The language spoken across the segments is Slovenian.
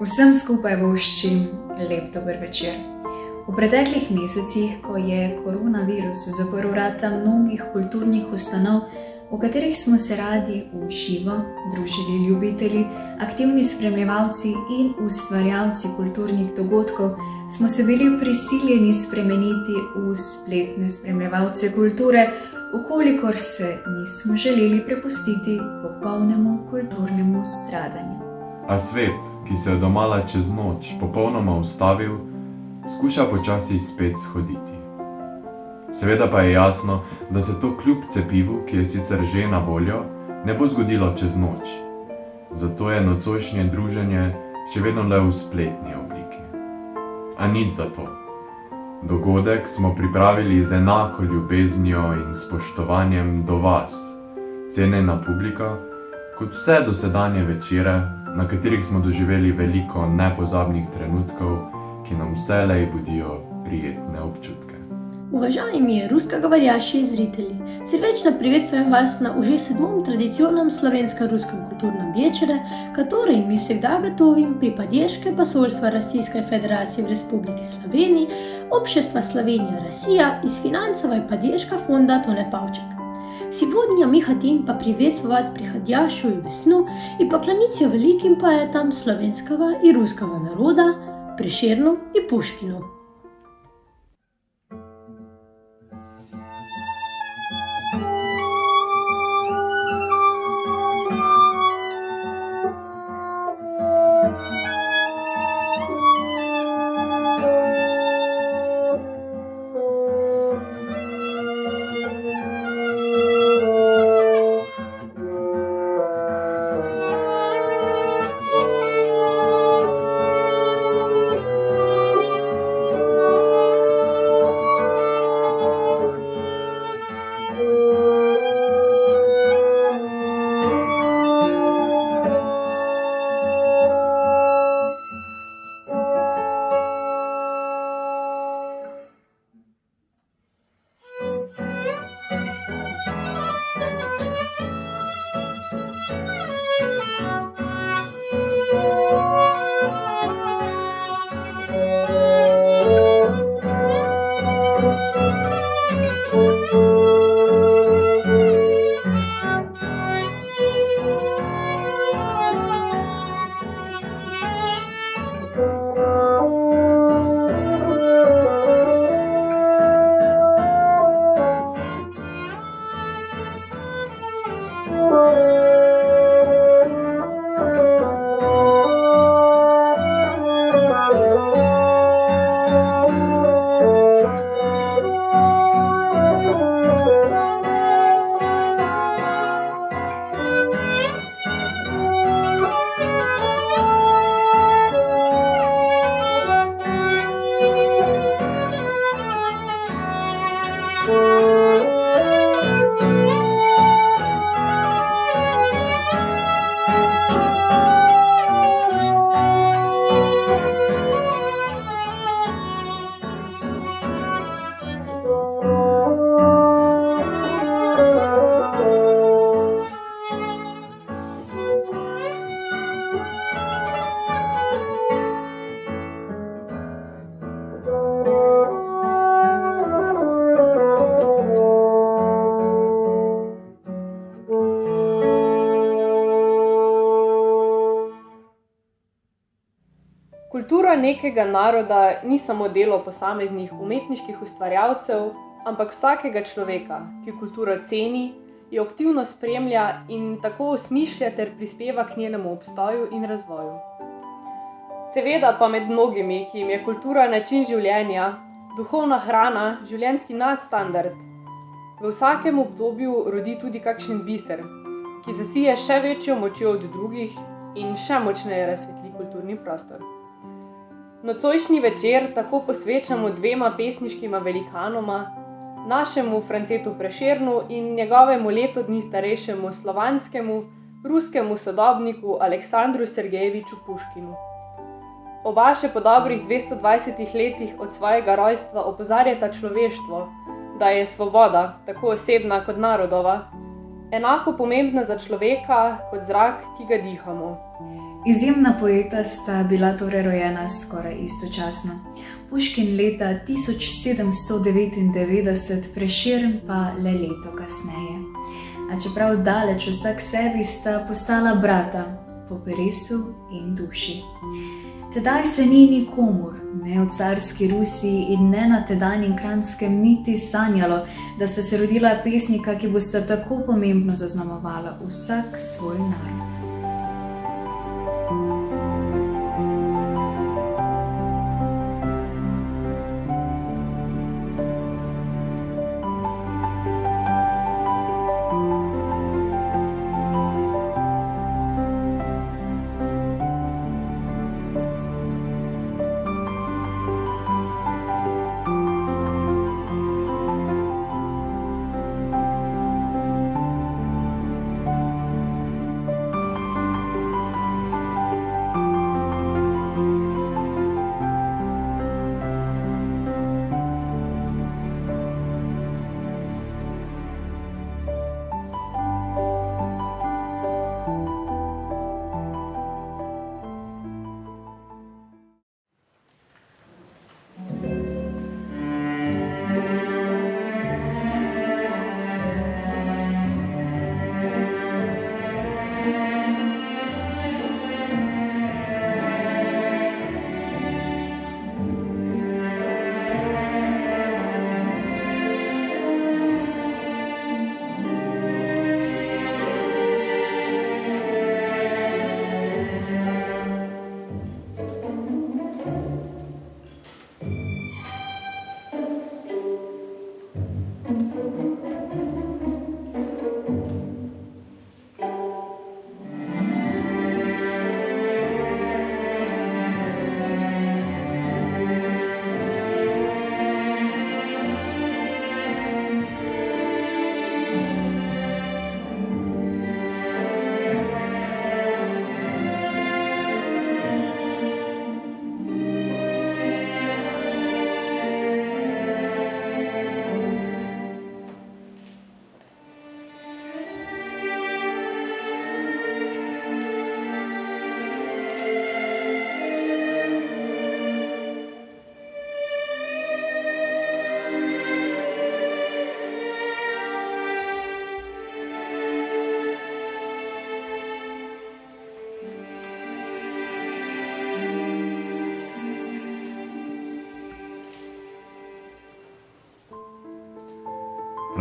Vsem skupaj voščim lep dober večer. V preteklih mesecih, ko je koronavirus zaprl vrata mnogih kulturnih ustanov, v katerih smo se radi v živo družili ljubitelji, aktivni spremljevalci in ustvarjalci kulturnih dogodkov, smo se bili prisiljeni spremeniti v spletne spremljevalce kulture, ukolikor se nismo želeli prepustiti popolnemu kulturnemu stradanju. A svet, ki se je domala čez noč popolnoma ustavil, skuša počasi spet shoditi. Seveda pa je jasno, da se to kljub cepivu, ki je sicer že na voljo, ne bo zgodilo čez noč. Zato je nocojšnje druženje še vedno le v spletni obliki. A nič za to. Dogodek smo pripravili z enako ljubeznijo in spoštovanjem do vas, cenjena publika, kot vse dosedanje večere, na katerih smo doživeli veliko nepozabnih trenutkov, ki nam vselej budijo prijetne občutke. Уважаемые русскоговорящие зрители, сердечно приветствуем вас на уже 7-м традиционном славянско-русском культурном вечере, который мы всегда готовим при поддержке посольства Российской Федерации в Республике Словении, Общества Словения-Россия и с финансовой поддержкой фонда Тоне Павчик. Сегодня мы хотим поприветствовать приходящую весну и поклониться великим поэтам славянского и русского народа Пришерну и Пушкину. Kultura nekega naroda ni samo delo posameznih umetniških ustvarjalcev, ampak vsakega človeka, ki kulturo ceni, jo aktivno spremlja in tako osmišlja ter prispeva k njenemu obstoju in razvoju. Seveda pa med mnogimi, ki jim je kultura način življenja, duhovna hrana, življenjski nadstandard, v vsakem obdobju rodi tudi kakšen biser, ki zasije še večjo močjo od drugih in še močneje razsvetli kulturni prostor. Nocojšnji večer tako posvečamo dvema pesniškima velikanoma, našemu Francetu Prešernu in njegovemu leto dni starejšemu slovanskemu, ruskemu sodobniku Aleksandru Sergejeviču Puškinu. Oba še po dobrih 220 letih od svojega rojstva opozarjata človeštvo, da je svoboda, tako osebna kot narodova, enako pomembna za človeka kot zrak, ki ga dihamo. Izjemna poeta sta bila torej rojena skoraj istočasno. Puškin leta 1799, Prešern pa le leto kasneje. A čeprav daleč vsak sebi, sta postala brata po peresu in duši. Tedaj se ni nikomur, ne v carski Rusiji in ne na tedanjem Kranjskem, niti sanjalo, da sta se rodila pesnika, ki bosta tako pomembno zaznamovala vsak svoj narod.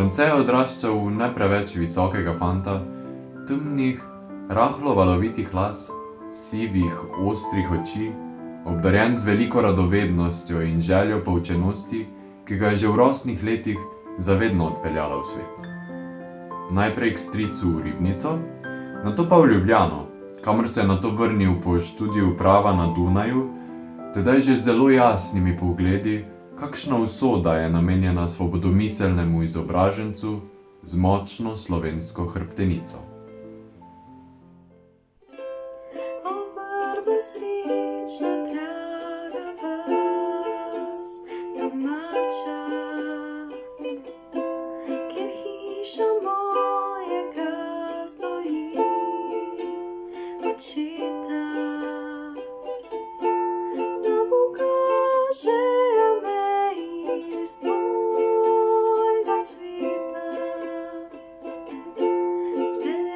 France je odraščal v ne preveč visokega fanta, temnih, rahlo valovitih las, sivih, ostrih oči, obdarjen z veliko radovednostjo in željo po učenosti, ki ga je že v rosnih letih zavedno odpeljala v svet. Najprej k stricu v Ribnico, nato pa v Ljubljano, kamor se je nato vrnil po študiju prava na Dunaju, tedaj že z zelo jasnimi pogledi, kakšna usoda je namenjena svobodomiselnemu izobražencu z močno slovensko hrbtenico. Spend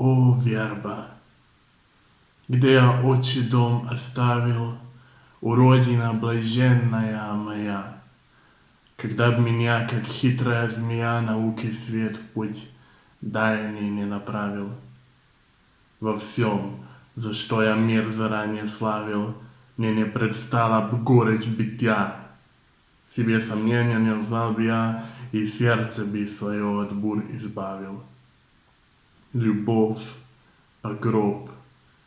О, верба, где я отчий дом оставил, уродина блаженная моя, когда б меня, как хитрая змея, науки свет в путь дальний не направил. Во всем, за что я мир заранее славил, мне не предстала б горечь бытия. Себе сомнения не узнал бы я, и сердце бы свое от бурь избавил. Любовь, а гроб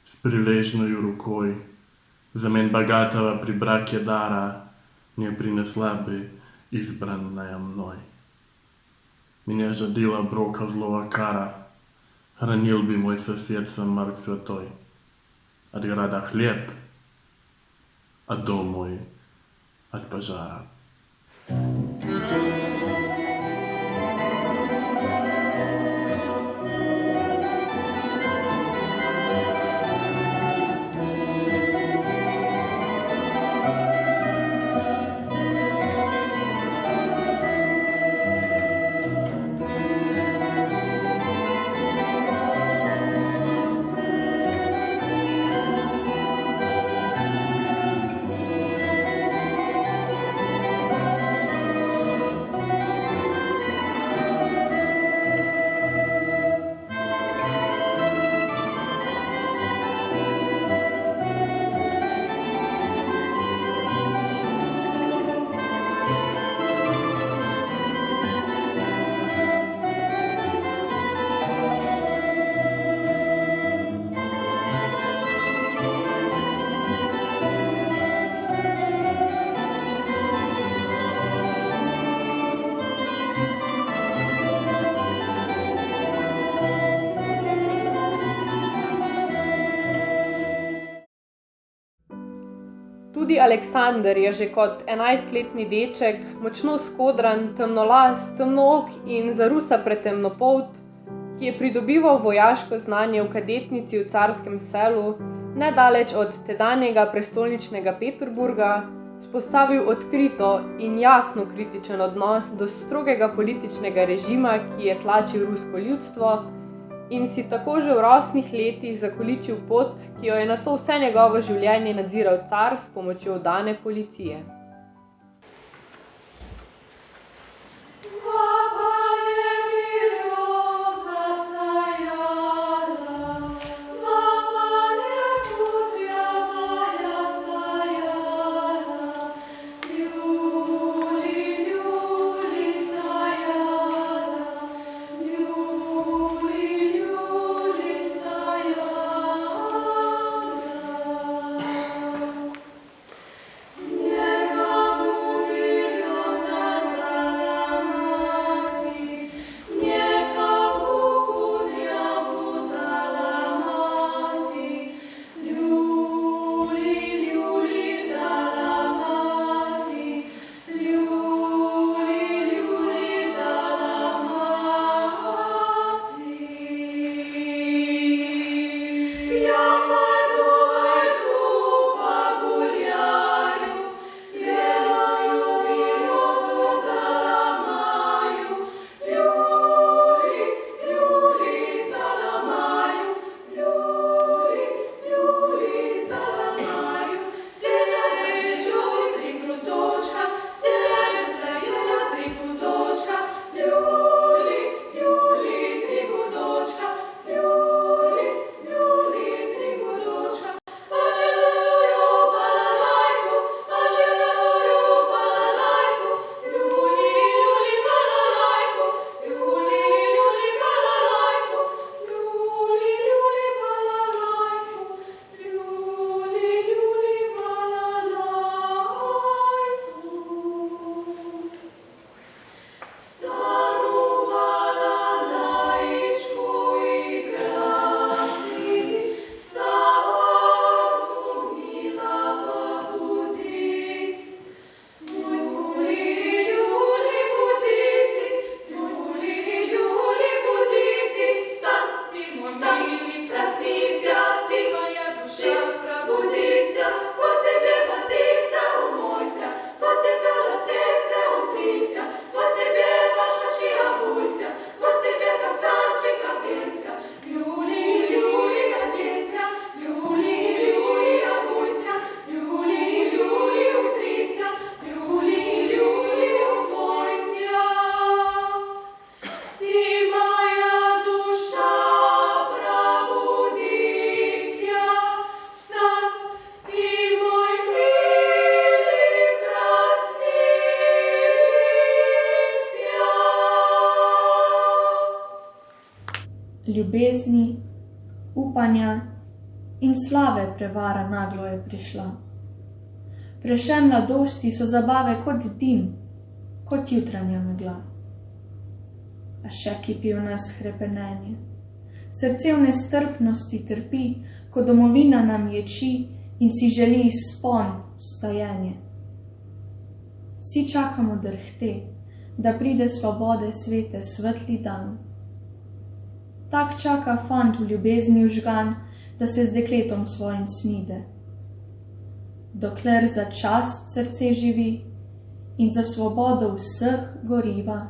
с прилежною рукой, взамен богатого при браке дара, не принесла бы избранная мной. Меня жадила брока злого кара, хранил бы мой сосед Сан-Марк Святой. От града хлеб, а дом мой от пожара. Tudi Aleksander je že kot 11-letni deček, močno skodran, temnolas, temnook in za Rusa pretemnopolt, ki je pridobival vojaško znanje v kadetnici v Carskem selu, nedaleč od tedanjega prestolničnega Peterburga, vzpostavil odkrito in jasno kritičen odnos do strogega političnega režima, ki je tlačil rusko ljudstvo, in si tako že v rosnih letih zakoličil pot, ki jo je nato vse njegovo življenje nadziral car s pomočjo vdane policije. Yeah. ljubezni, upanja in slave prevara naglo je prišla. Preše mladosti so zabave kot dim, kot jutranja megla. A še kipi v nas hrepenenje. Srce v nestrpnosti trpi, ko domovina nam ječi in si želi izpon, stajenje. Vsi čakamo drhte, da pride svobode svete svetli dan. Tak čaka fant v ljubezni vžgan, da se z dekletom svojim snide. Dokler za čast srce živi in za svobodo vseh goriva,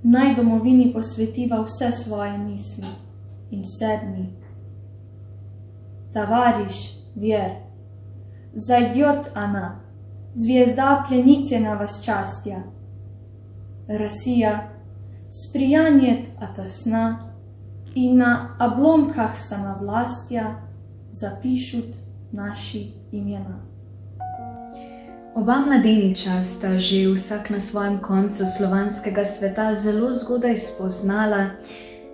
naj domovini posvetiva vse svoje misli in vse dni. Tavariš, vjer, zajdiot она, звезда пленительна вас частя. Россия сприянет ото сна и на обломках самовластия запишут наши имена. Oba mladeniča sta že vsak na svojem koncu slovanskega sveta zelo zgodaj spoznala,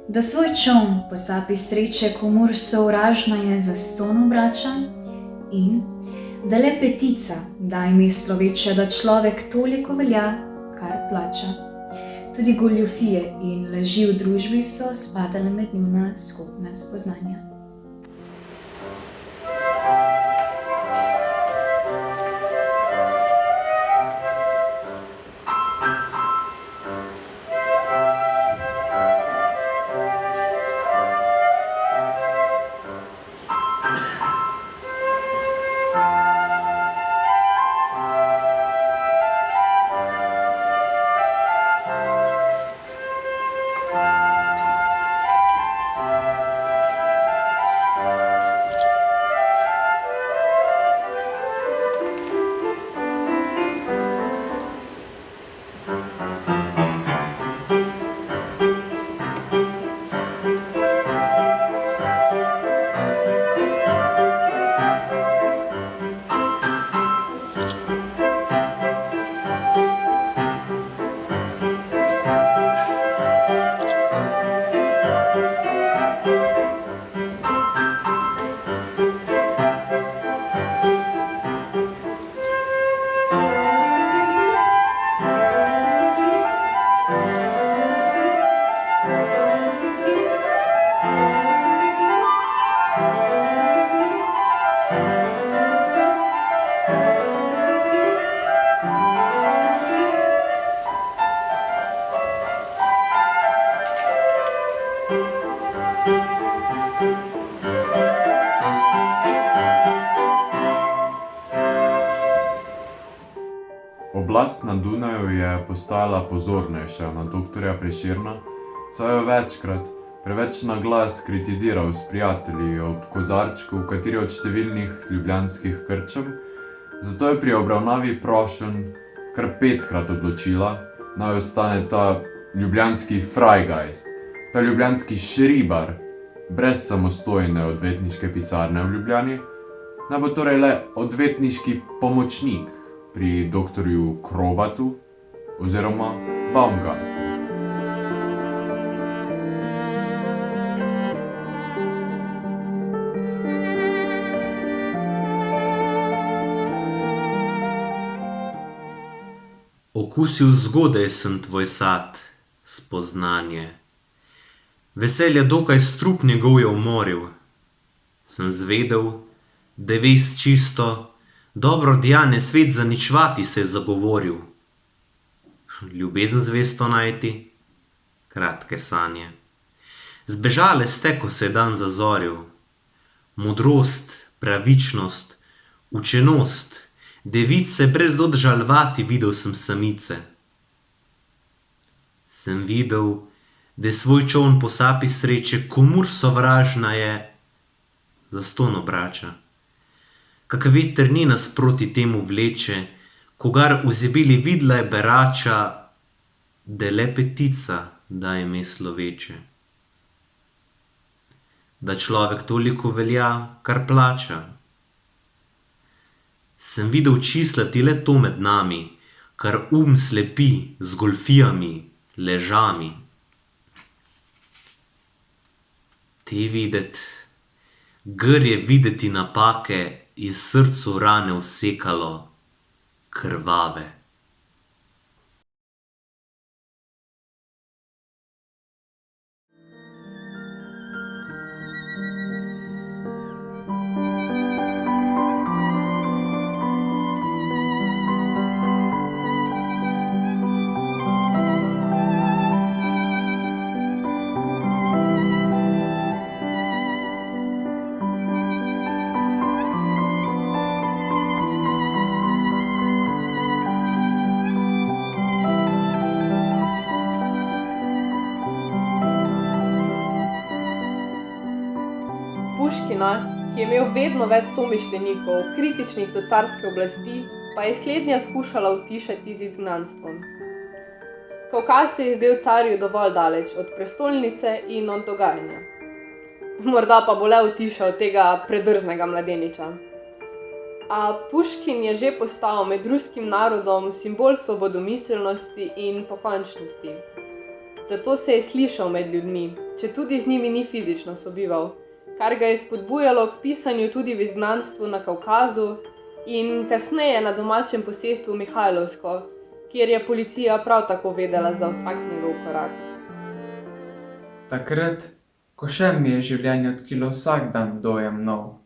da svoj čoln po sapi sreče komur sovražna je zastonj obrača in da le petica da ime sloveče, da človek toliko velja, kar plača. Tudi goljufije in laži v družbi so spadale med njuna skupna spoznanja. Oblast na Dunaju je postajala pozornejša na doktorja Prešerna, saj je večkrat preveč na glas kritiziral s prijatelji ob kozarčku v kateri od številnih ljubljanskih krčem, zato je pri obravnavi prošenj kar 5-krat odločila, naj ostane ta ljubljanski Freigeist, ta ljubljanski šribar, brez samostojne odvetniške pisarne v Ljubljani, naj bo torej le odvetniški pomočnik pri doktorju Krobatu oziroma Baumgartnu. Okusil zgodaj sem tvoj sad, spoznanje. Veselje dokaj strup njegov je umoril. Sem zvedel, da je vest čisto, dobro djane svet zaničvati se je zagovoril. Ljubezen zvesto najti, kratke sanje. Zbežale ste, ko se je dan zazoril. Modrost, pravičnost, učenost, device brez dod žalvati videl sem samice. Sem videl, da je svoj čoln po sapi sreče, komur sovražna je, zastonj obrača. Kak veter ni nasproti temu vleče, kogar v zibili vidla je berača, da le petica da ime sloveče. Da človek toliko velja, kar plača. Sem videl čislati le to med nami, kar slepi z goljufijami, ležami. Te videt, gr je videti napake, je srcu rane usekalo, krvave. Puškina, ki je imel vedno več somišljenikov, kritičnih do carske oblasti, pa je slednja skušala utišati z izgnanstvom. Kavkaz se je zdel carju dovolj daleč od prestolnice in od dogajanja. Morda pa bo le utišal tega predrznega mladeniča. A Puškin je že postal med ruskim narodom simbol svobodomiselnosti in pokončnosti. Zato se je slišal med ljudmi, četudi z njimi ni fizično sobival, kar ga je spodbujalo k pisanju tudi v izgnanstvu na Kavkazu in kasneje na domačem posestvu Mihajlovsko, kjer je policija prav tako vedela za vsak njegov korak. Takrat, ko še mi je življenje odkrilo vsak dan dojem nov,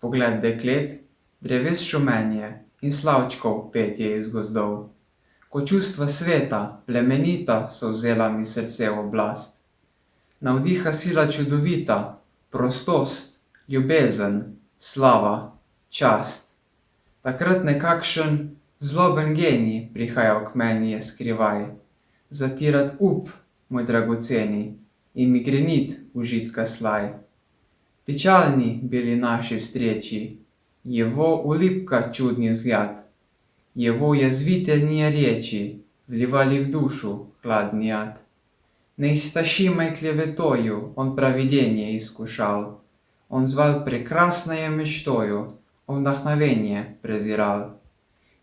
pogled deklet, dreves šumenje in slavčkov petje iz gozdov, ko čustva sveta, plemenita so vzela mi srce v oblast. Navdiha sila čudovita, prostost, ljubezen, slava, čast. Takrat nekakšen zloben genij prihajal k meni je skrivaj, zatirat up, moj dragoceni, in mi grenit užitka slaj. Pečalni bili naši vstreči, его улыбка чудный взгляд, его язвительные речи вливали в душу хладный ад. Неистощимой клеветою он провидение искушал, он звал прекрасной мечтою, он вдохновение презирал.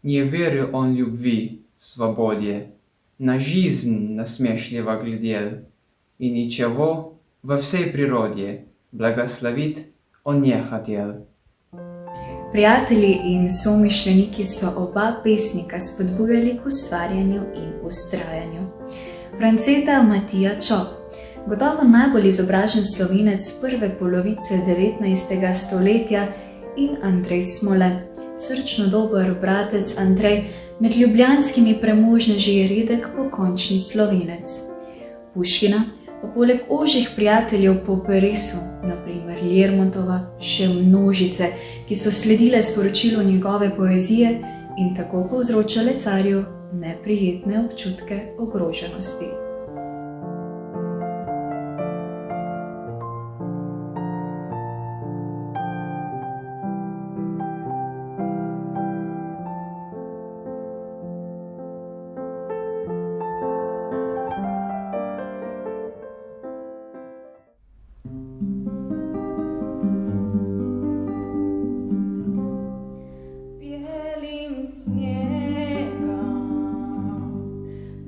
Не верил он любви, свободе, на жизнь насмешливо глядел, и ничего во всей природе благословить он не хотел. Prijatelji in somišljeniki so oba pesnika spodbujali k ustvarjanju in ustrajanju. Franceta Matija Čop, gotovo najbolj izobražen Slovenec prve polovice 19. stoletja, in Andrej Smole, srčno dober bratec Andrej, med ljubljanskimi premožneži je redek pokončni Slovenec. Puškina pa poleg ožjih prijateljev po peresu, na primer Lermontova, še množice, ki so sledile sporočilu njegove poezije in tako povzročale carju neprijetne občutke ogroženosti.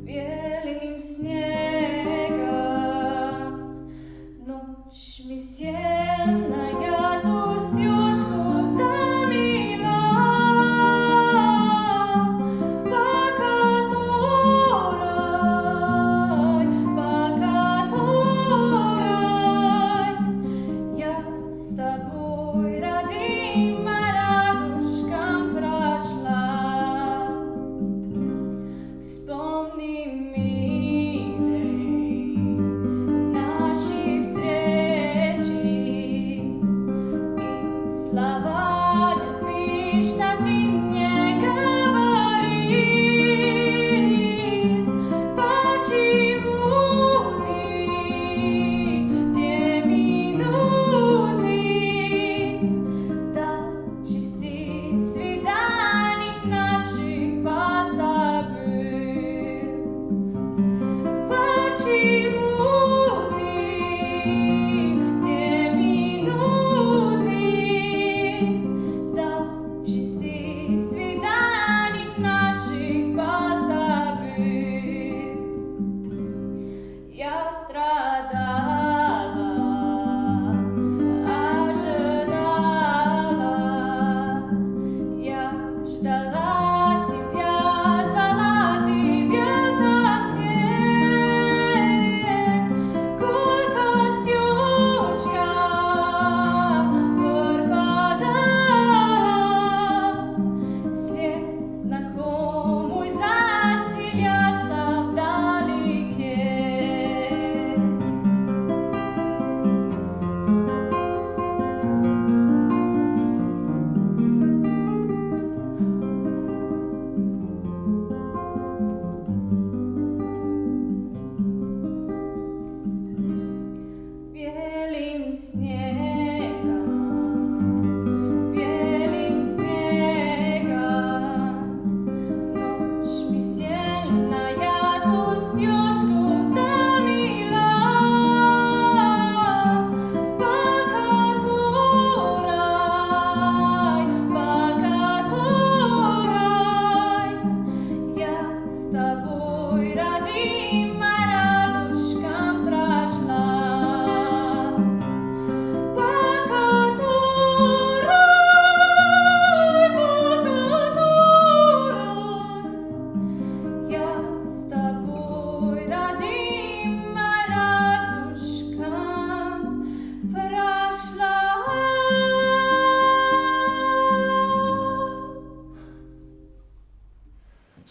Bielim sniem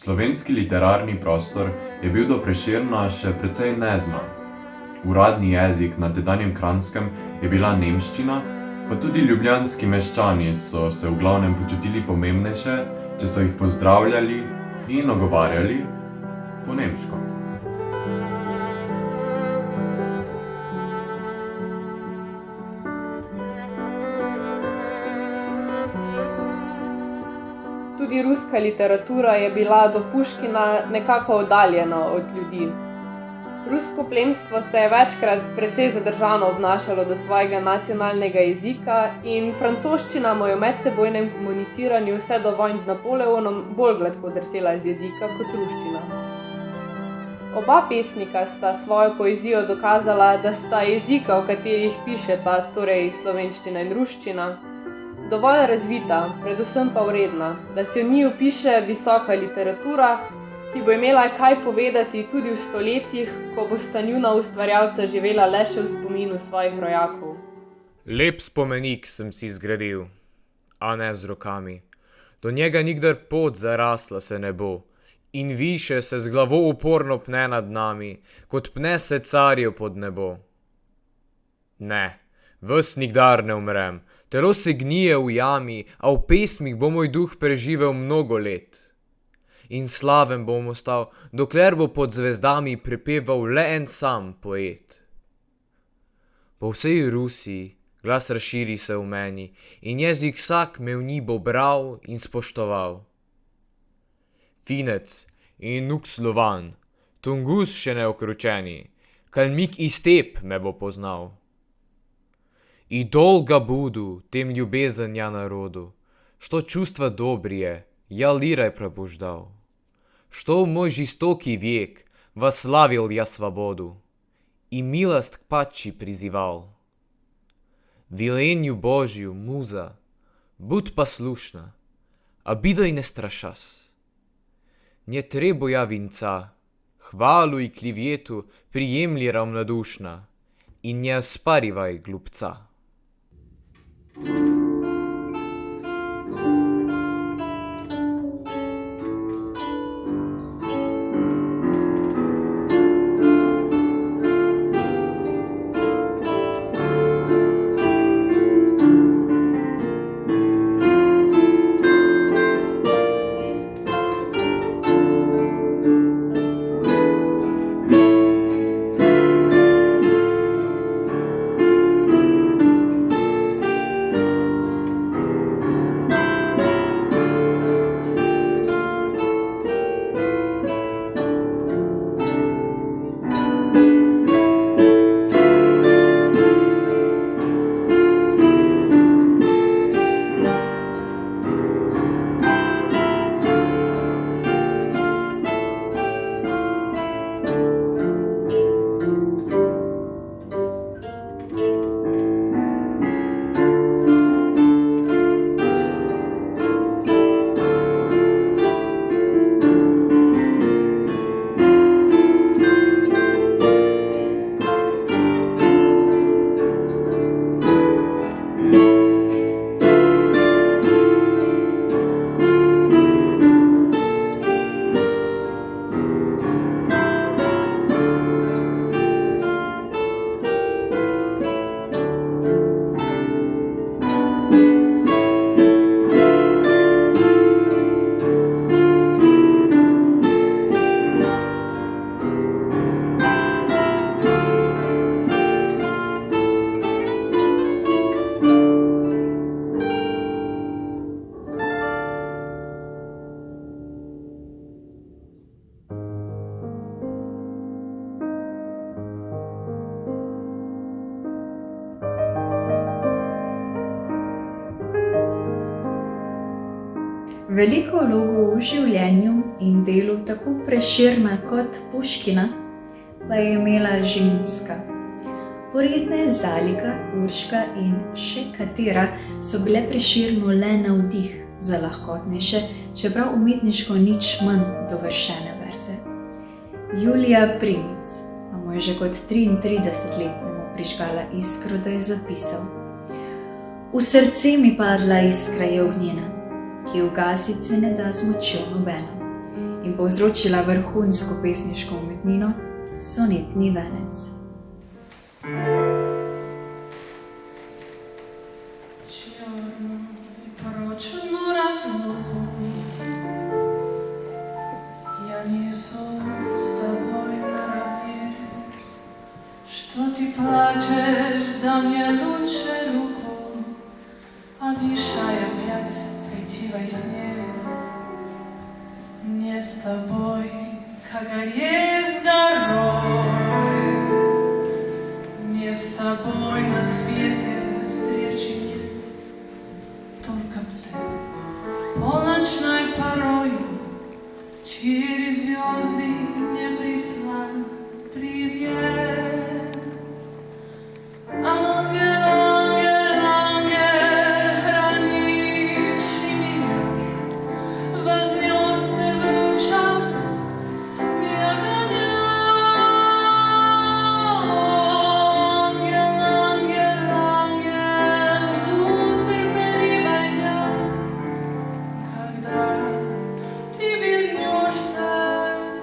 Slovenski literarni prostor je bil do Prešerna še precej neznan. Uradni jezik na tedanjem Kranjskem je bila nemščina, pa tudi ljubljanski meščani so se v glavnem počutili pomembnejše, če so jih pozdravljali in ogovarjali po nemško. Tudi ruska literatura je bila do Puškina nekako oddaljena od ljudi. Rusko plemstvo se je večkrat precej zadržano obnašalo do svojega nacionalnega jezika in francoščina mu je v medsebojnem komuniciranju vse do vojn z Napoleonom bolj gladko drsela z jezika kot ruščina. Oba pesnika sta svojo poezijo dokazala, da sta jezika, v katerih pišeta, torej slovenščina in ruščina, dovolj razvita, predvsem pa vredna, da se v njiju piše visoka literatura, ki bo imela kaj povedati tudi v stoletjih, ko bosta njuna ustvarjalca živela le še v spominu svojih rojakov. Lep spomenik sem si zgradil, a ne z rokami. Do njega nikdar pot zarasla se ne bo in više se z glavo uporno pne nad nami, kot pne se carjev pod nebo. Ne, ves nikdar ne umrem, telo se gnije v jami, a v pesmih bo moj duh preživel mnogo let. In slaven bom ostal, dokler bo pod zvezdami prepeval le en sam poet. Po vsej Rusiji glas razširi se v meni in jezik vsak me v njih bo bral in spoštoval. Finec in nuk Slovan, Tungus še neokručeni, Kalmik iz step me bo poznal. I dolga budu tem ljubezen ja narodu, što čustva dobrije, ja liraj pробуждал. Что в мой жестокий век восславил я свободу и милость к падчи призывал. Веленью Божью, муза, будь послушна, обидой не страшась. Не требуй я венца, хвалу и клевету приемли равнодушно и не оспаривай глупца. Veliko vlogo v življenju in delu tako Prešerna kot Puškina pa je imela ženska. Poredne Zalika, Urška in še katera so bile Prešernu le navdih za lahkotnejše, čeprav umetniško nič manj dovršene verze. Julija Primic pa mu je že kot 33-letnemu prižgala iskro, da je zapisal: V srce mi padla iskra je ognjena, ki ugasiti se ne da z močjo nobeno. in povzročila vrhunsko pesniško umetnino, sonetni venec. Что ты плачешь, да мне лучше руку, обещай опять прийти во сне. Не с тобой, как есть дорогой, не с тобой на свете встречи нет. Только б ты полночной порою через звезды мне прислал привет. Ангел, ангел, ангел, хранивший меня, вознесся в лучах огня. Ангел, ангел, ангел, жду терпеливо дня, когда ты вернешься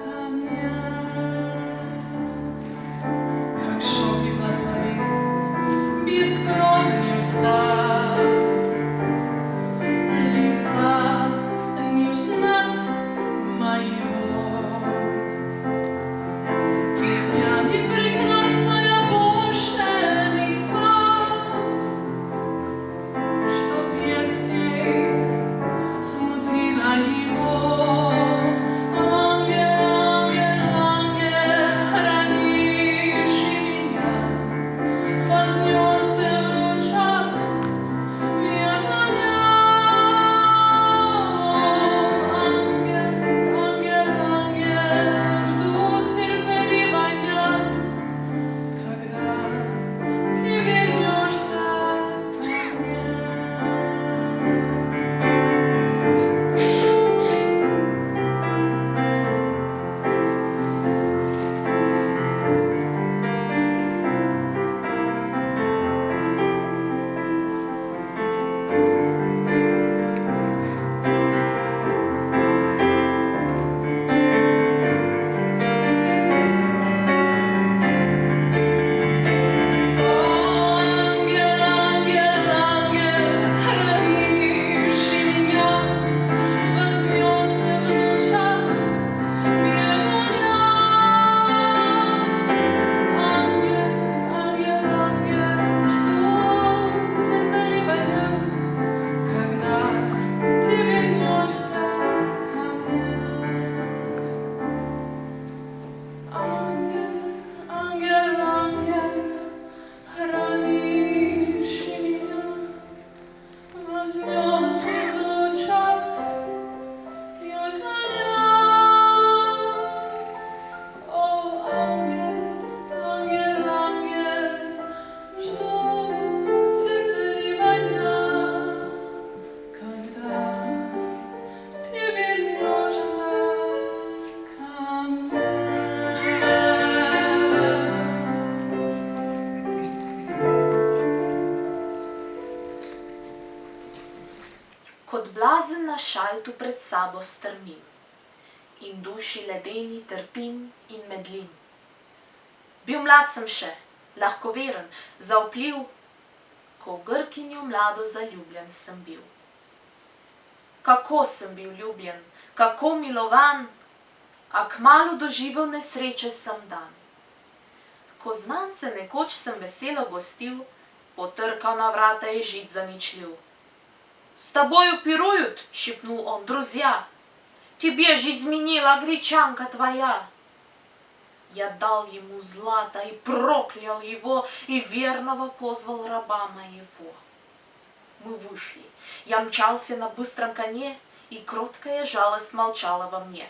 ко мне. Как шоки запали бескровный устав, лица не узнать моего. Ведь я не прекрасная больше не та, что песней смутила его. Ангел, ангел, ангел, хранивший меня, вознесся в лучах огня. Ангел, ангел, ангел, жду терпеливо дня, когда ты вернешься ко мне. Ангел, ангел, ангел, хранивший меня, вознесся в лучах огня. Ангел, ангел, ангел, жду терпеливо дня, когда ты вернешься ко мне. Ангел, ангел, ангел, хранивший меня, вознесся в лучах огня. О, ангел, ангел, ангел, жду терпеливо дня, когда ты вернешься ко мне. Kot blazen na šaltu pred sabo strmim in duši ledeni trpim in medlim. Bil mlad sem še, lahkoveren, zaupljiv, ko v Grkinjo mlado zaljubljen sem bil. Kako sem bil ljubljen, kako milovan, a kmalu doživel nesreče sem dan. Ko znance nekoč sem veselo gostil, potrkal na vrata je žid zaničljiv. «С тобою пируют, — шепнул он, — друзья, тебе же изменила гречанка твоя». Я дал ему злато и проклял его, и верного позвал раба моего. Мы вышли, я мчался на быстром коне, и кроткая жалость молчала во мне.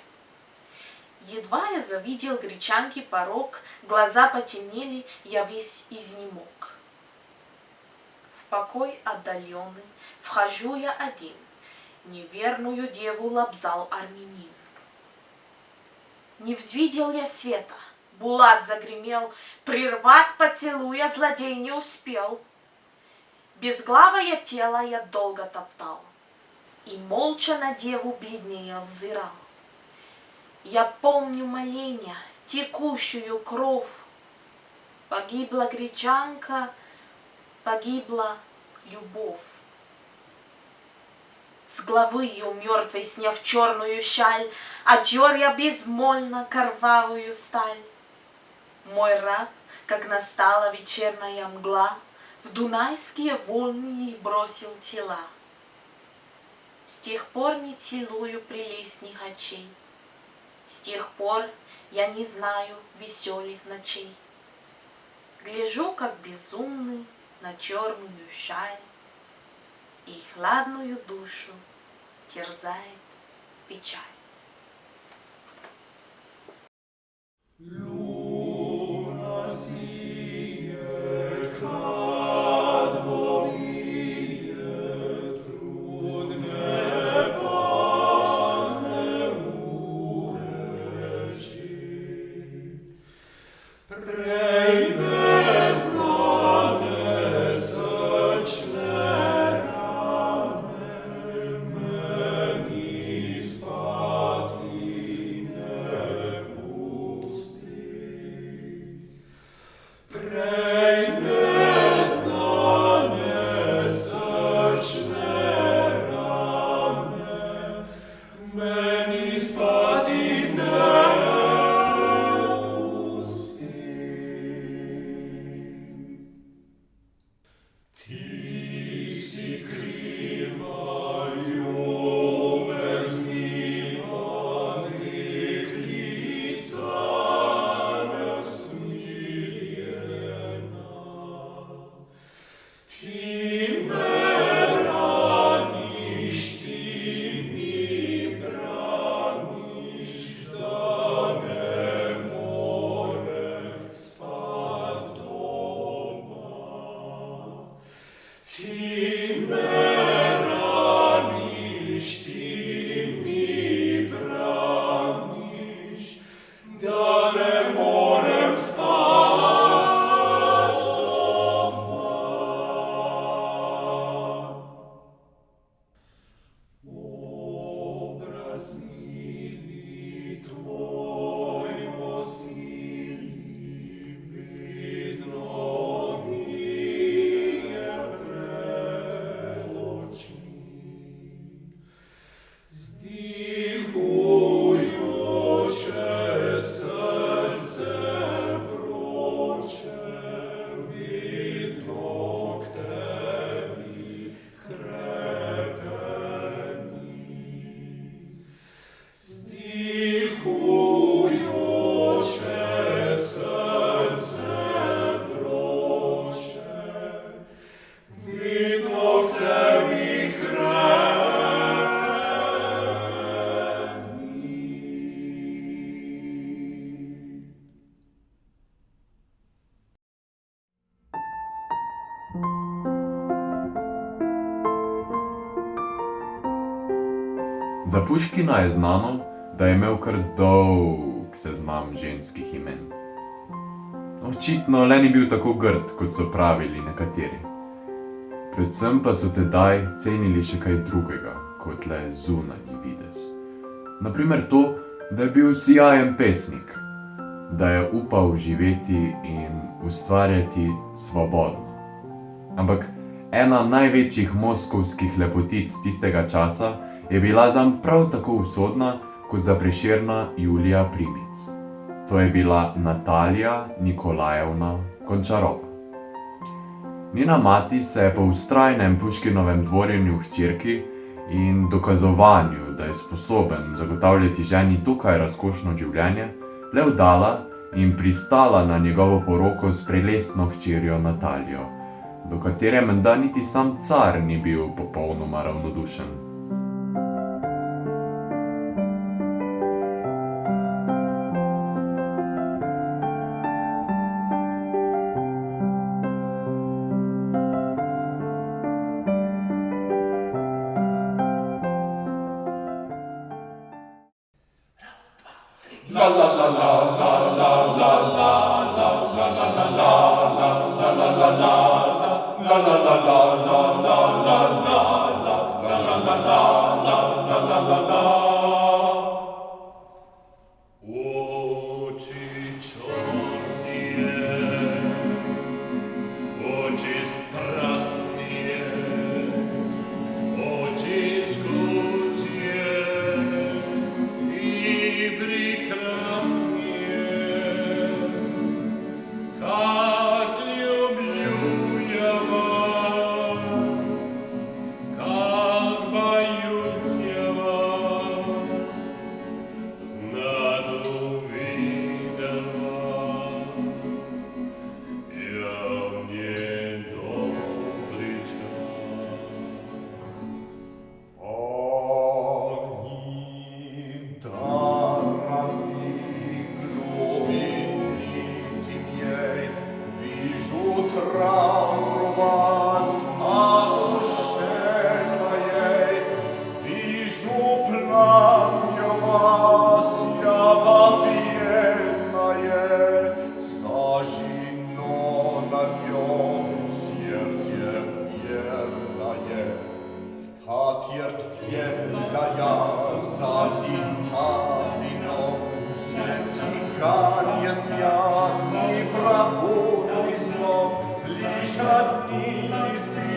Едва я завидел гречанки порог, глаза потемнели, я весь изнемог. В покой отдаленный вхожу я один, неверную деву лобзал армянин. Не взвидел я света, булат загремел, прервать поцелуя злодей не успел. Безглавое тело я долго топтал, и молча на деву бледнее взирал. Я помню моления, текущую кровь. Погибла гречанка, погибла любовь. С головы ее мертвой, сняв черную шаль, отер я безмольно кровавую сталь. Мой раб, как настала вечерняя мгла, в дунайские волны их бросил тела. С тех пор не целую прелестных очей, с тех пор я не знаю веселых ночей. Гляжу, как безумный, на черную шаль, и хладную душу терзает печаль. Za Puškina je znano, da je imel kar dolg seznam ženskih imen. Očitno le ni bil tako grd, kot so pravili nekateri. Predvsem pa so tedaj cenili še kaj drugega, kot le zunanji videz. Naprimer to, da je bil sijajen pesnik, da je upal živeti in ustvarjati svobodno. Ampak ena največjih moskovskih lepotic tistega časa je bila zanj prav tako usodna, kot za Prešerna Julija Primic. To je bila Natalija Nikolajevna Končarova. Njena mati se je po vztrajnem Puškinovem dvorjenju hčerki in dokazovanju, da je sposoben zagotavljati ženi dokaj razkošno življenje, le vdala in pristala na njegovo poroko s prelestno hčerjo Natalijo, do katere menda niti sam car ni bil popolnoma ravnodušen. Zwierciedlaja zalita wino, все цыгане спят, и пробудный сон, лишь одни избы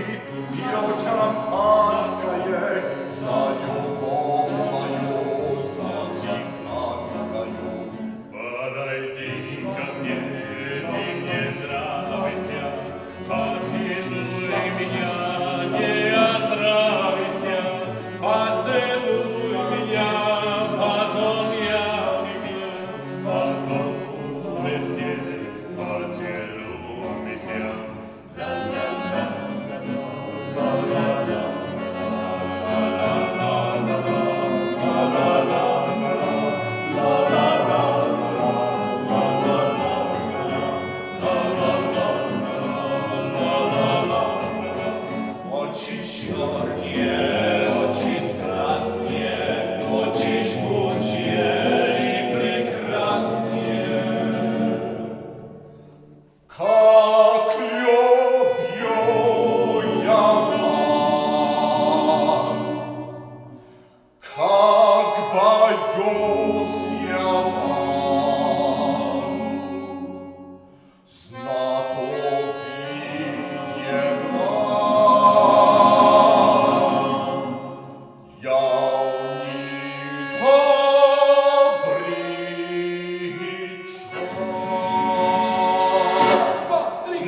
пьют шампанское за любовь свою, за цыганскую. Подойди ко мне, ты мне нравишься, поцелуй меня, не отравишься, поцелуй меня, потом я тебе, потом вместе поцелуемся. Очи черные, очи страстные, очи жгучие и прекрасные. Как люблю я вас, как боюсь я вас, знато видя вас, я не добрый час. Смотри,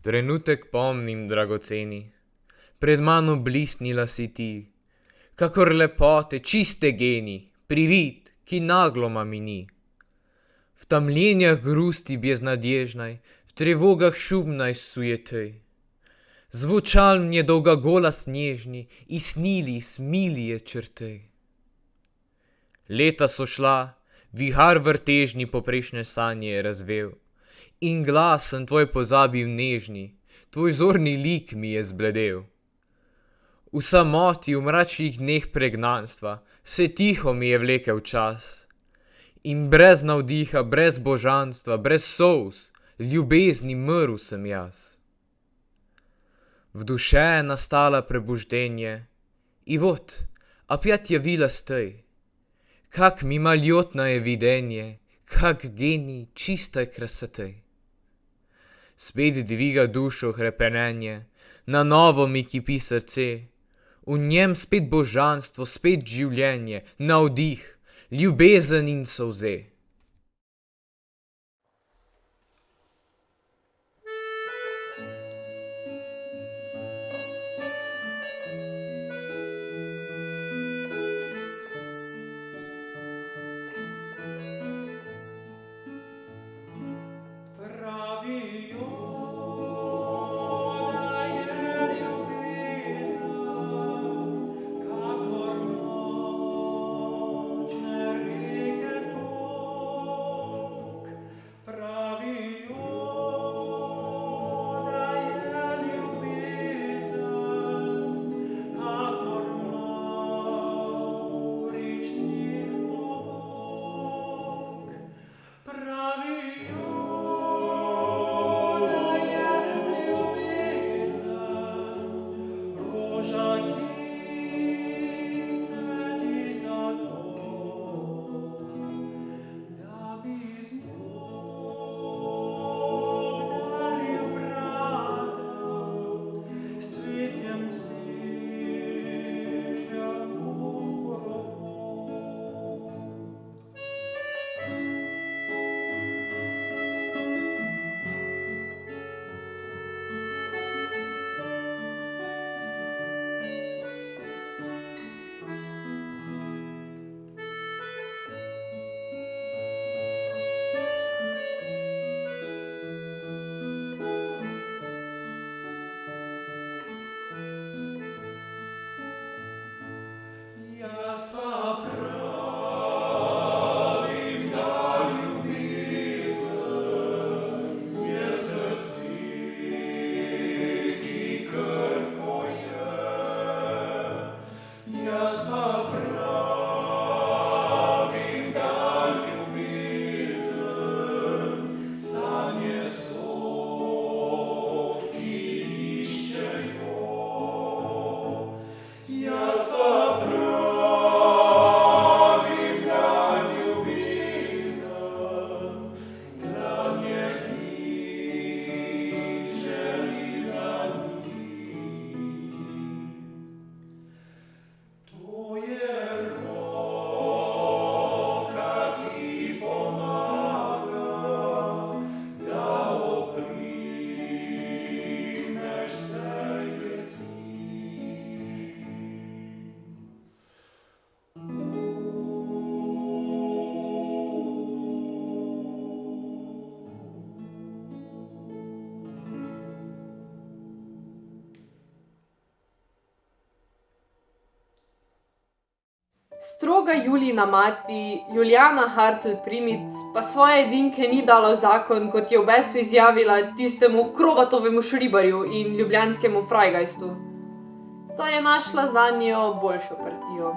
Trenutek pomnim, dragoceni, pred mano blisnila si ti, kakor lepote, čiste geni, privid, ki nagloma mini. V tamljenjah grusti beznadježnaj, v trevogah šumnaj sujetej. Zvučal mnie dolga golas nježni i snili smilije črtej. Leta so šla, vihar vrtežni poprejšnje sanje je razvel. In glas sem tvoj pozabil nežni, tvoj zorni lik mi je zbledel. V samoti, v mračnih dneh pregnanstva, se tiho mi je vlekel čas. In brez navdiha, brez božanstva, brez solz, ljubezni mrl sem jaz. V duše je nastala prebuždenje, i vod, opet javila stej. Kak mimoljotno je videnje, kak genij čiste krasotej. Spet dviga dušo hrepenenje, na novo mi kipi srce, v njem spet božanstvo, spet življenje, navdih, ljubezen in solze. Jasna prav. Stroga Julijina mati, Julijana Hartl Primic, pa svoje edinke ni dala v zakon, kot je v besu izjavila tistemu Krovatovemu šribarju in ljubljanskemu frajgajstu. Saj je našla zanjo boljšo partijo.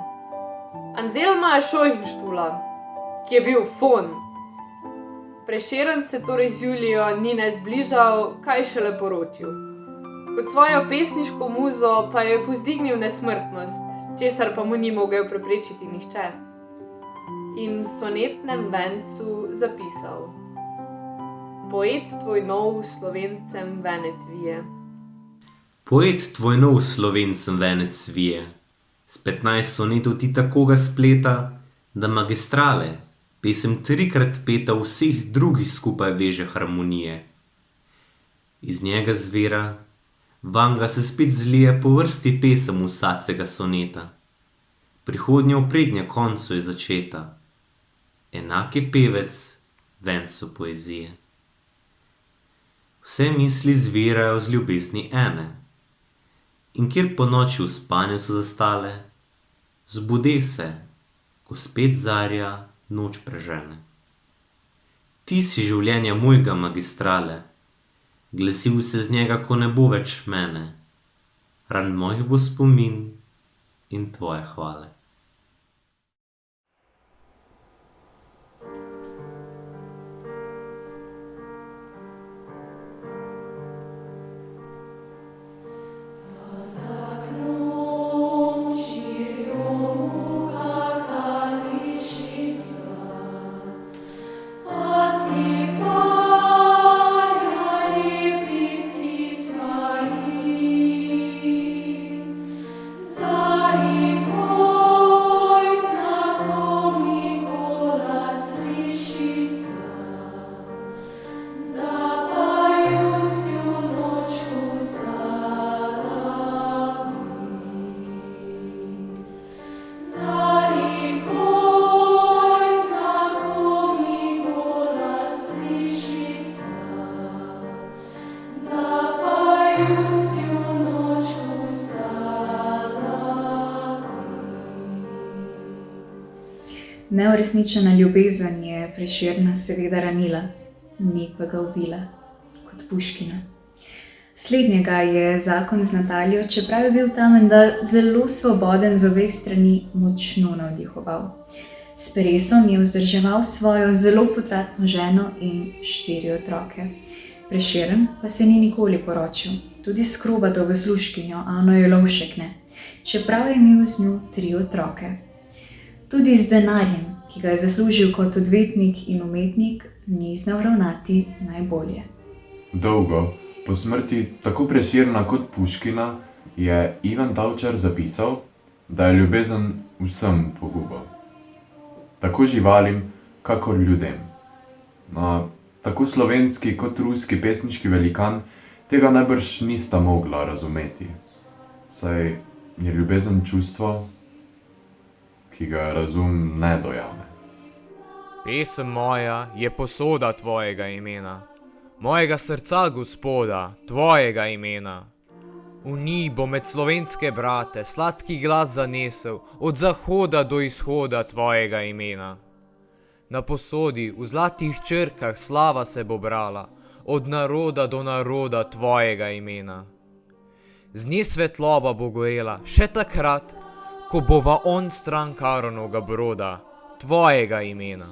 Anselma Šojnštula, ki je bil fon. Prešeren se torej z Julijo ni ne zbližal, kaj šele poročil. Kot svojo pesniško muzo pa je povzdignil nesmrtnost, česar pa mu ni mogel preprečiti nihče. In v sonetnem vencu zapisal: Poet tvoj nov Slovencem venec vije. Poet tvoj nov Slovencem venec vije, s 15 sonetov ti takoga spleta, da magistrale, pesem 3-krat peta vseh drugih skupaj veže harmonije. Iz njega zvera, vanga se spet zlije po vrsti pesem vsacega soneta. Prihodnja v prednja koncu je začeta. Enak je pevec vencu poezije. Vse misli zvirajo z ljubezni ene. In kjer po noči v spanju so zastale, zbude se, ko spet zarja noč prežene. Ti si življenja mojega magistrale, glasil se z njega, ko ne bo več mene. Ran mojih bo spomin in tvoje hvale. Neuresničena ljubezen je Prešerna seveda ranila, ni pa ga ubila, kot Puškina. Slednjega je zakon z Nataljo, čeprav je bil ta menda zelo svoboden z obeh strani, močno navdihoval. S Peresom je vzdrževal svojo zelo potratno ženo in 4 otroke. Prešeren pa se ni nikoli poročil, tudi s Krobatovo služkinjo Ano Jelovšek ne, čeprav je imel z njo 3 otroke. Tudi z denarjem, ki ga je zaslužil kot odvetnik in umetnik, ni znal ravnati najbolje. Dolgo po smrti tako Prešerna kot Puškina je Ivan Tavčar zapisal, da je ljubezen vsem poguba. Tako živalim, kakor ljudem. No, tako slovenski kot ruski pesniški velikan tega najbrž nista mogla razumeti, saj je ljubezen čustvo, ki ga razum ne dojame. Pesem moja je posoda tvojega imena, mojega srca, Gospoda, tvojega imena. V njej bo med slovenske brate sladki glas zanesel od zahoda do izhoda tvojega imena. Na posodi v zlatih črkah slava se bo brala od naroda do naroda tvojega imena. Z nje svetloba bo gorela še takrat, ko bova on stran Karonovega broda, tvojega imena.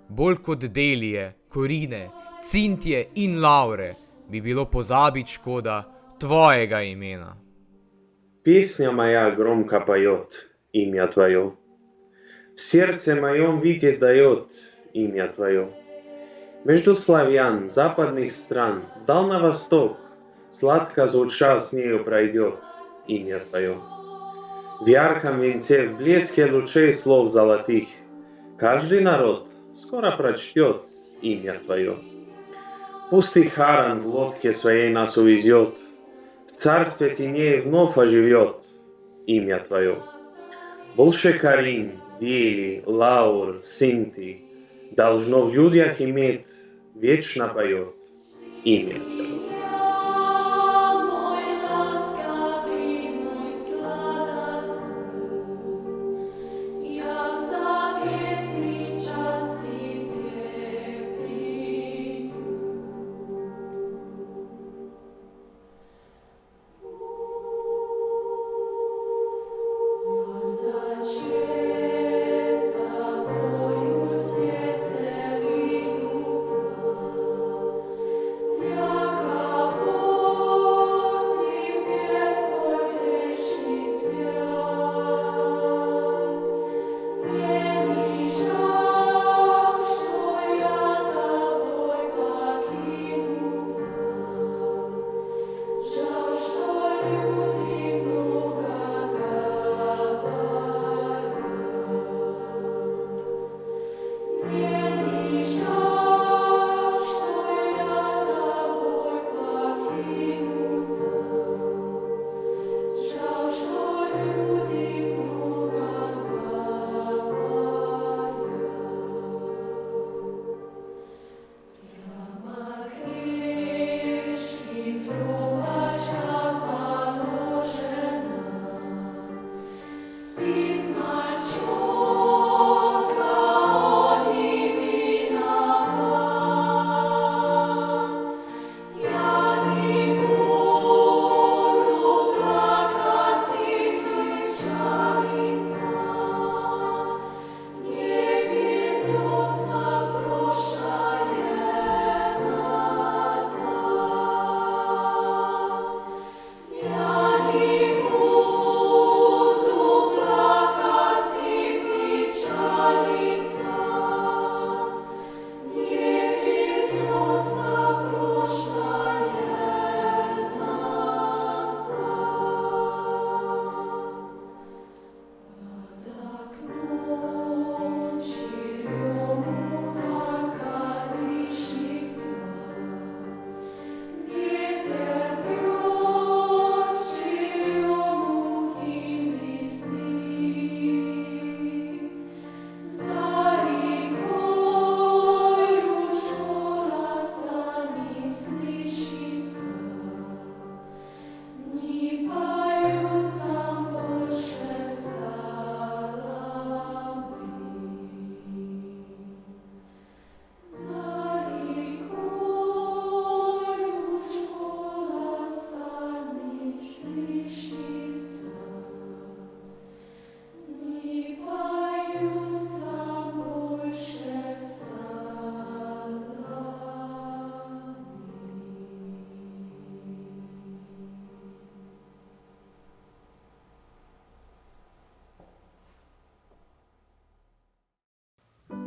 Bolj kot Delije, Korine, Cintje in Laure bi bilo позабить škoda tvojega imena. Песня моя громко поет имя Твое. В сердце моем видит дает имя Твое. Между славян, западных стран, дал на восток, сладко звуча с нею пройдет имя Твое. В ярком венце, в блеске лучей слов золотых, каждый народ скоро прочтет имя Твое. Пусть и Харан в лодке своей нас увезет, в царстве теней вновь оживет имя Твое. Больше Карин, Дели, Лаур, Синти должно в людях иметь, вечно поет имя Твое.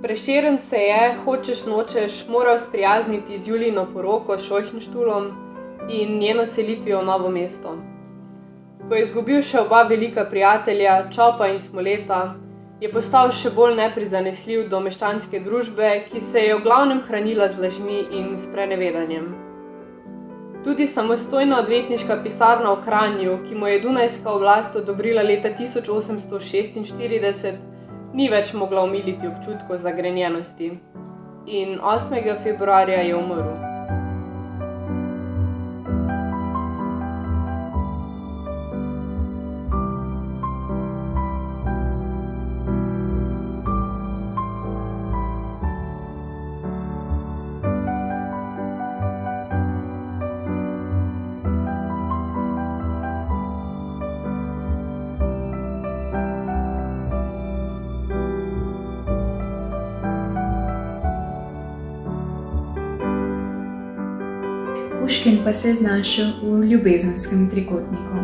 Prešeren se je, hočeš nočeš, moral sprijazniti z Julijino poroko s Šojnštulom in njeno selitvijo v Novo mesto. Ko je izgubil še oba velika prijatelja, Čopa in Smoleta, je postal še bolj neprizanesljiv do meščanske družbe, ki se je v glavnem hranila z lažmi in sprenevedanjem. Tudi samostojna odvetniška pisarna v Kranju, ki mu je dunajska oblast odobrila leta 1846, ni več mogla omiliti občutkov zagrenjenosti. In 8. februarja je umrl. Puškin pa se je znašel v ljubezenskem trikotniku.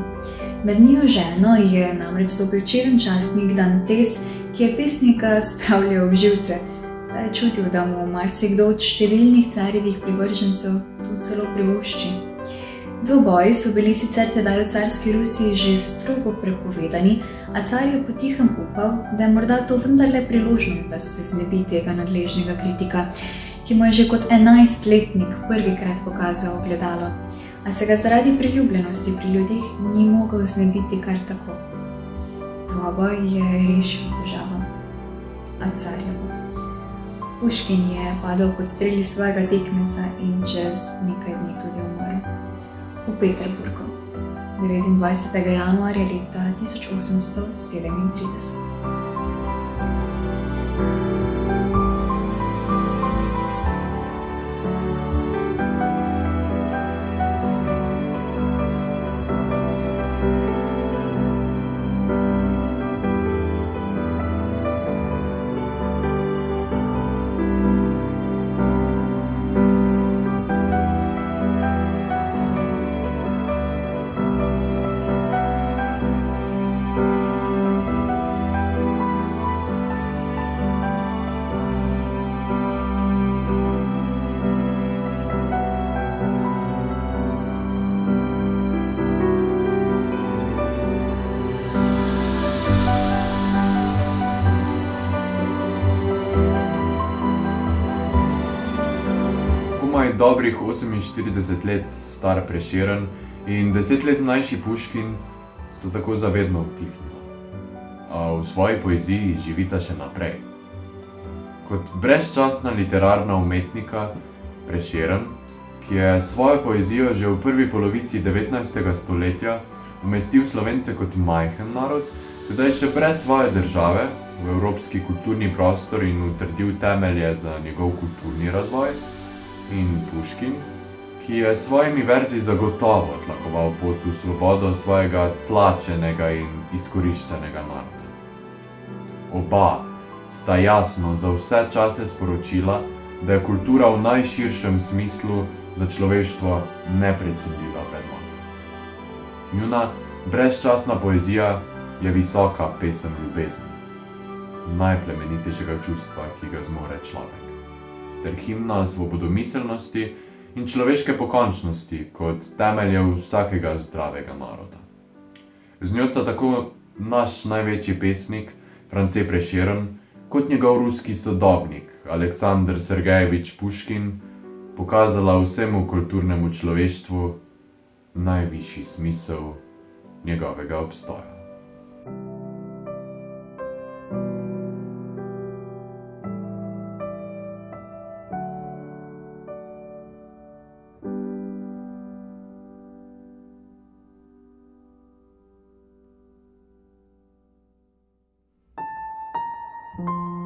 Med njo ženo je namreč stopil čeden časnik Dantes, ki je pesnika spravljal ob živce, saj je čutil, da mu marsikdo od številnih carjevih privržencev to celo privošči. Dvoboji so bili sicer tedaj v carski Rusiji že strogo prepovedani, a car je potihem upal, da je morda to vendarle priložnost, da se znebi tega nadležnega kritika, ki mu je že kot 11-letnik prvikrat pokazal ogledalo, a se ga zaradi priljubljenosti pri ljudeh ni mogel znebiti kar tako. Dvoboj je rešil težavo, a carjevo. Puškin je padel pod streli svojega tekmeca in čez nekaj dni tudi umrl. V Peterburgu, 29. januarja leta 1837. dobrih 48 let star Prešeren in 10 let mlajši Puškin sta tako zavedno utihnila, a v svoji poeziji živita še naprej. Kot brezčasna literarna umetnika Prešeren, ki je svojo poezijo že v prvi polovici 19. stoletja umestil Slovence kot majhen narod, tedaj še brez svoje države v evropski kulturni prostor in utrdil temelje za njegov kulturni razvoj, in Puškin, ki je s svojimi verzi zagotovo tlakoval pot v svobodo svojega tlačenega in izkoriščenega naroda. Oba sta jasno za vse čase sporočila, da je kultura v najširšem smislu za človeštvo neprecenljiva vrednota. Njuna brezčasna poezija je visoka pesem ljubezni, najplemenitejšega čustva, ki ga zmore človek, ter himna svobodomiselnosti in človeške pokončnosti kot temeljev vsakega zdravega naroda. Z njo sta tako naš največji pesnik France Prešeren kot njegov ruski sodobnik Aleksandr Sergejevič Puškin pokazala vsemu kulturnemu človeštvu najvišji smisel njegovega obstoja. thank you